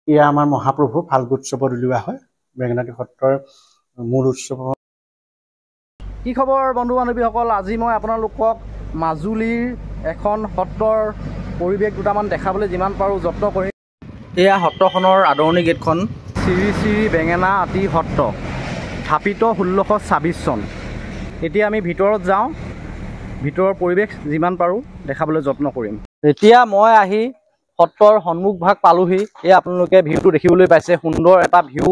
এয়া আমাৰ মহাপ্ৰভু ফাল্গু উৎসৱত উলিওৱা হয়। বেঙেনাআটী সত্ৰৰ মূল উৎসৱ। কি খবৰ বন্ধু বান্ধৱীসকল, আজি মই আপোনালোকক মাজুলীৰ এখন সত্ৰৰ পৰিৱেশ দুটামান দেখাবলৈ যিমান পাৰোঁ যত্ন কৰিম। এয়া সত্ৰখনৰ আদৰণি গেটখন, শ্ৰী শ্ৰী বেঙেনাআটী সত্ৰ, স্থাপিত 1626 চন। এতিয়া আমি ভিতৰত যাওঁ, ভিতৰৰ পৰিৱেশ যিমান পাৰোঁ দেখাবলৈ যত্ন কৰিম। এতিয়া মই আহি সত্ৰৰ সন্মুখ ভাগ পালোহি। এই আপোনালোকে ভিউটো দেখিবলৈ পাইছে, সুন্দৰ এটা ভিউ।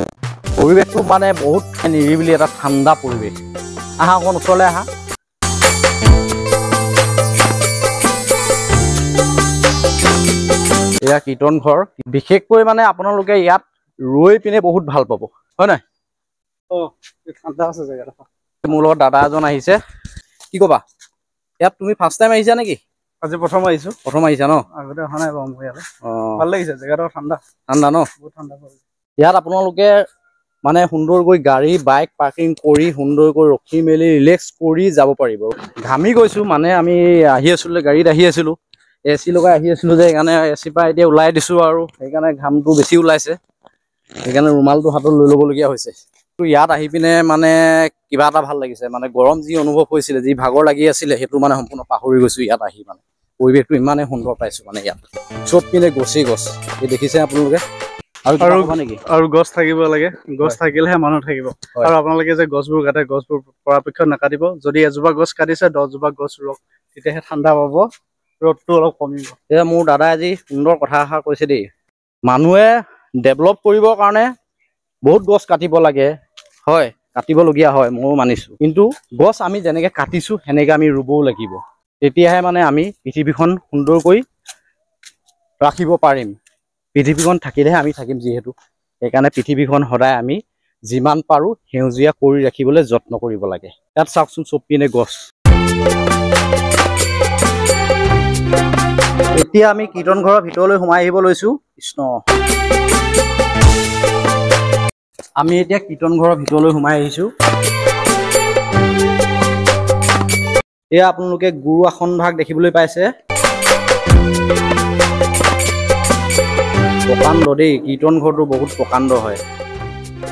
পৰিৱেশটো মানে বহুত নিৰিবিলি, এটা ঠাণ্ডা পৰিৱেশ। আহা অকণ ওচৰলৈ আহা। এয়া কীৰ্তন ঘৰ। বিশেষকৈ মানে আপোনালোকে ইয়াত ৰৈ পিনে বহুত ভাল পাব, হয় নাই? ঠাণ্ডা আছে জেগাডোখৰ। মোৰ লগত দাদা এজন আহিছে, কি ক'বা? ইয়াত তুমি ফাৰ্ষ্ট টাইম আহিছা নেকি? আজি প্ৰথম আহিছো। প্ৰথম আহিছা ন? আগতে অহা নাই বাৰু মই ইয়ালৈ। ভাল লাগিছে জেগাটো, ঠাণ্ডা ঠাণ্ডা ন? বহুত ঠাণ্ডা পৰিছে। ইয়াত আপোনালোকে মানে সুন্দৰকৈ গাড়ী বাইক পাৰ্কিং কৰি সুন্দৰকৈ ৰখি মেলি ৰিলেক্স কৰি যাব পাৰিব। ঘামি গৈছোঁ, মানে আমি আহি আছিলোঁ, গাড়ীত আহি আছিলোঁ, AC লগাই আহি আছিলোঁ যে, সেইকাৰণে AC পৰা এতিয়া ওলাই দিছোঁ আৰু সেইকাৰণে ঘামটো বেছি ওলাইছে, সেইকাৰণে ৰুমালটো হাতত লৈ ল'বলগীয়া হৈছে। ইয়াত আহি পিনে মানে কিবা এটা ভাল লাগিছে, মানে গৰম যি অনুভৱ হৈছিলে, যি ভাগৰ লাগি আছিলে, সেইটো মানে সম্পূৰ্ণ পাহৰি গৈছোঁ ইয়াত আহি। মানে পৰিৱেশটো ইমানেই সুন্দৰ পাইছোঁ, মানে ইয়াত চব পিনে গছেই গছ, এই দেখিছে আপোনালোকে। আৰু গছ থাকিব লাগে, গছ থাকিলেহে মানুহ থাকিব। আৰু আপোনালোকে যে গছবোৰ কাটে, গছবোৰ পৰাপক্ষত নাকাটিব। যদি এজোপা গছ কাটিছে 10 জোপা গছ ৰুওক, তেতিয়াহে ঠাণ্ডা পাব, ৰ'দটো অলপ কমিব। এতিয়া মোৰ দাদাই আজি সুন্দৰ কথা এষাৰ কৈছে দেই, মানুহে ডেভেলপ কৰিবৰ কাৰণে বহুত গছ কাটিব লাগে, হয় কাটিবলগীয়া হয়, ময়ো মানিছোঁ। কিন্তু গছ আমি যেনেকৈ কাটিছোঁ সেনেকৈ আমি ৰুবও লাগিব, তেতিয়াহে মানে আমি পৃথিৱীখন সুন্দৰকৈ ৰাখিব পাৰিম। পৃথিৱীখন থাকিলেহে আমি থাকিম যিহেতু, সেইকাৰণে পৃথিৱীখন সদায় আমি যিমান পাৰোঁ সেউজীয়া কৰি ৰাখিবলৈ যত্ন কৰিব লাগে। ইয়াত চাওকচোন চব পিনে গছ। এতিয়া আমি কীৰ্তন ঘৰৰ ভিতৰলৈ সোমাই আহিব লৈছোঁ। কৃষ্ণ, আমি এতিয়া কীৰ্তন ঘৰৰ ভিতৰলৈ সোমাই আহিছোঁ। এয়া আপোনালোকে গুৰু আসন ভাগ দেখিবলৈ পাইছে। প্ৰকাণ্ড দেই, কীৰ্তন ঘৰটো বহুত প্ৰকাণ্ড হয়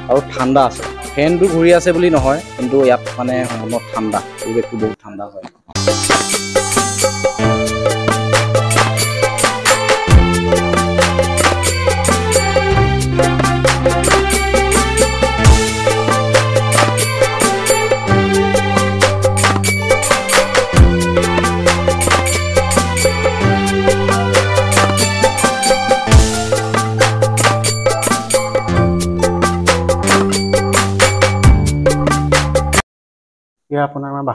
আৰু ঠাণ্ডা আছে। ফেনটো ঘূৰি আছে বুলি নহয়, কিন্তু ইয়াত মানে সম্পূৰ্ণ ঠাণ্ডা, পৰিৱেশটো বহুত ঠাণ্ডা হয়। এয়া আপোনাৰ আমাৰ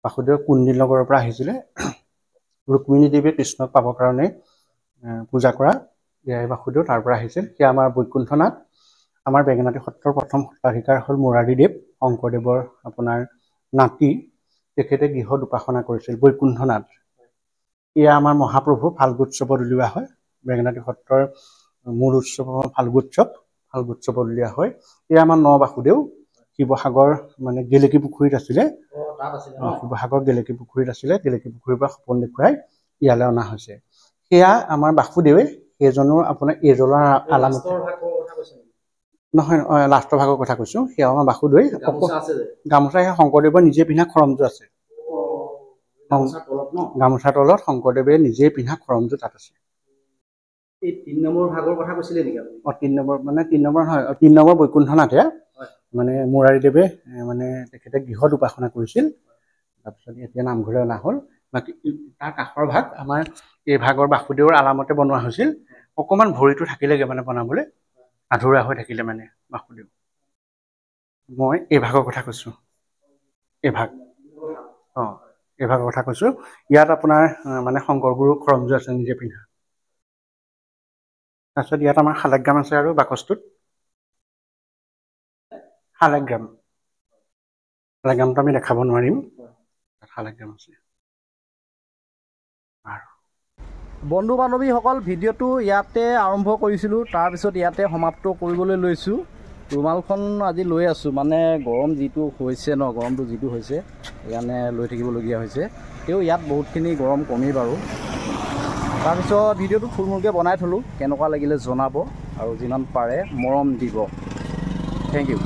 বাসুদেৱ কুন্দিল নগৰৰ পৰা আহিছিলে। ৰুক্মিণী দেৱীয়ে কৃষ্ণক পাবৰ কাৰণে পূজা কৰা এয়াই বাসুদেৱ, তাৰ পৰা আহিছিল। সেয়া আমাৰ বৈকুণ্ঠনাথ। আমাৰ বেঙেনাআটী সত্ৰৰ প্ৰথম সত্ৰাধিকাৰ হ'ল মুৰাৰীদেৱ, শংকৰদেৱৰ আপোনাৰ নাতি। তেখেতে গৃহত উপাসনা কৰিছিল বৈকুণ্ঠনাথ। এয়া আমাৰ মহাপ্ৰভু ফাল্গু উৎসৱত উলিওৱা হয়। বেঙেনাআটী সত্ৰৰ মূল উৎসৱ ফাল্গু উৎসৱ, ফাল্গু উৎসৱত উলিওৱা হয়। এয়া আমাৰ ন বাসুদেৱ, শিৱসাগৰ মানে গেলেকী পুখুৰীত আছিলে। শিৱসাগৰ গেলেকী পুখুৰীত আছিলে, গেলেকী পুখুৰীৰ পৰা সপোন দেখুৱাই ইয়ালৈ অনা হৈছে। সেয়া আমাৰ বাসুদেৱে, সেইজনৰ আপোনাৰ এজনৰ আলামত নহয়, লাষ্টৰ ভাগৰ কথা কৈছোঁ। সেয়া আমাৰ বাসুদেৱে গামোচা, সেয়া শংকৰদেৱৰ নিজে পিন্ধা খৰমটো আছে। গামোচাৰ তলত শংকৰদেৱে নিজে পিন্ধা খৰমটো তাত আছে। 3 নম্বৰ ভাগৰ কথা কৈছিলে নেকি আপুনি? 3 নম্বৰ মানে 3 নম্বৰ নহয়, 3 নম্বৰ বৈকুণ্ঠনাথে মানে মুৰাৰীদেৱে মানে তেখেতে গৃহত উপাসনা কৰিছিল। তাৰপিছত এতিয়া নামঘৰলৈ অনা হ'ল। বাকী তাৰ কাষৰ ভাগ আমাৰ এই ভাগৰ বাসুদেৱৰ আলামতে বনোৱা হৈছিল। অকণমান ভৰিটো থাকিলেগৈ মানে বনাবলৈ, আধৰুৱা হৈ থাকিলে মানে বাসুদেৱ। মই এই ভাগৰ কথা কৈছোঁ, এই ভাগৰ কথা কৈছোঁ। ইয়াত আপোনাৰ মানে শংকৰ গুৰুৰ খৰমযোৰ আছে নিজে পিন্ধা। তাৰপিছত ইয়াত আমাৰ শালগ্ৰাম আছে আৰু বাকচটোত শালগ্ৰামটো আমি দেখাব নোৱাৰিম, শালগ্ৰাম আছে। বন্ধু বান্ধৱীসকল, ভিডিঅ'টো ইয়াতে আৰম্ভ কৰিছিলোঁ, তাৰপিছত ইয়াতে সমাপ্ত কৰিবলৈ লৈছোঁ। ৰুমালখন আজি লৈ আছোঁ, মানে গৰম যিটো হৈছে ন, গৰমটো যিটো হৈছে সেইকাৰণে লৈ থাকিবলগীয়া হৈছে। তেও ইয়াত বহুতখিনি গৰম কমেই বাৰু। তাৰপিছত ভিডিঅ'টো থুলমূলকৈ বনাই থ'লোঁ, কেনেকুৱা লাগিলে জনাব আৰু যিমান পাৰে মৰম দিব। Thank U.